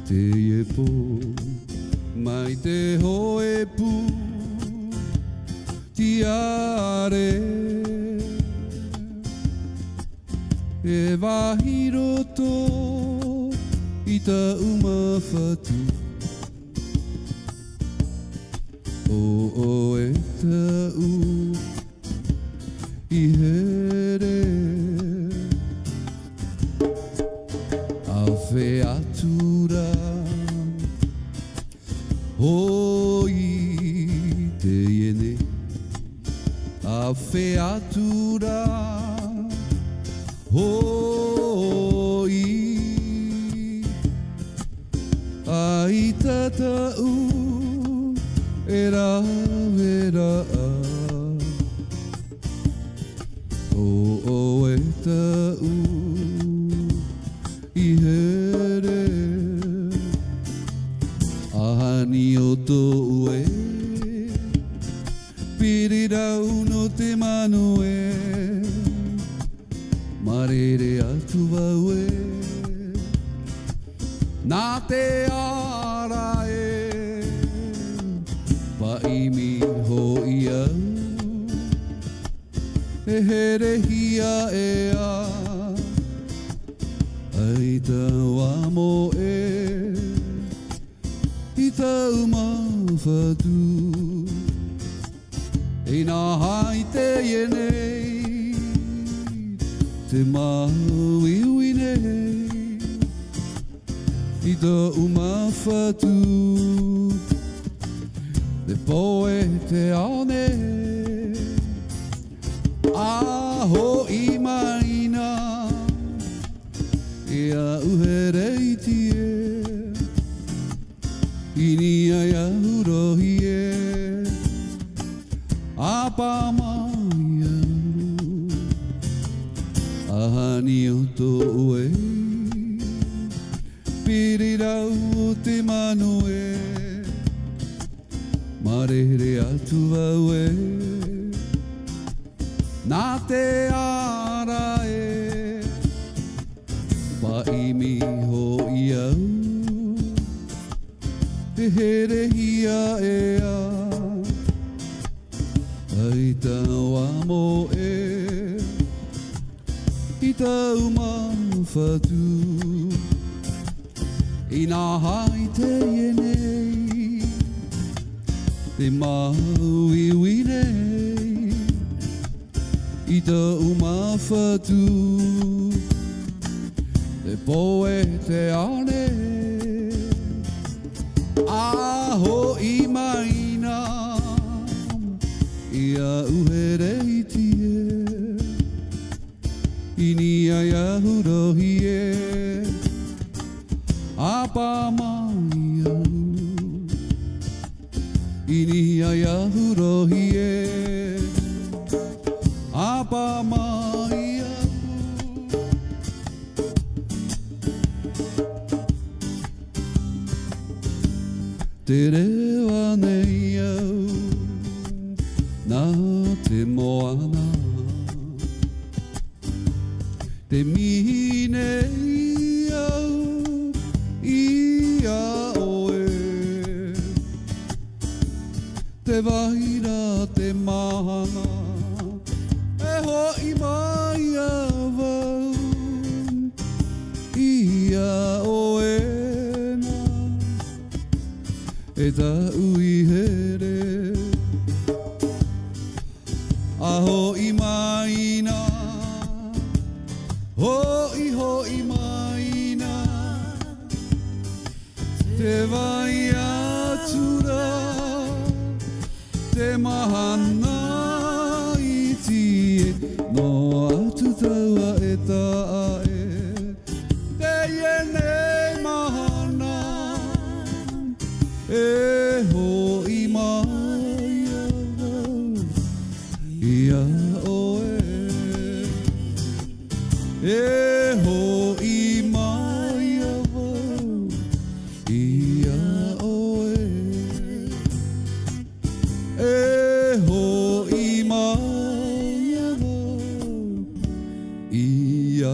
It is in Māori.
te e po mai te hoe pu ti are e wahiro to i ta umawhatu o e ta u i here a whe atura hoi te iene a whe atura hoi ai tatau e rā o e tau i here ahani o tō ue pirirau no te manu e marere atu wau e nā te ara e paimi ho ia e here hia e a ai ta wamo e i tau mawhatu e nā hai te ienei te mauiui nei i tau mawhatu te poe te aone aho i maina e a uhereiti e ini ai ahurohi e apa mai auru ahani o tō ue pirirau o te manu e marere atu wau e nā te ara e paimi ho iau te here hia e a ai tau amo e i tau mawhatu i nā hai te ienei te mauiui nei i tau mawhatu te poe te ane aho i maina i a uhereiti e ini ai ahurohi e apa mai au ini ai ahurohi e apa mai au te rewa nei au nā te moana te mihi nei au i a oe te wahira te mahanga e hoi mai a wau i a oe na e ta ui here a hoi mai na hoi mai na te vai atura te mahana i tie no atu taua e taa e te iene mahana e hoi mai au ia oe e hoi mai au ia oe e hoi mai au ia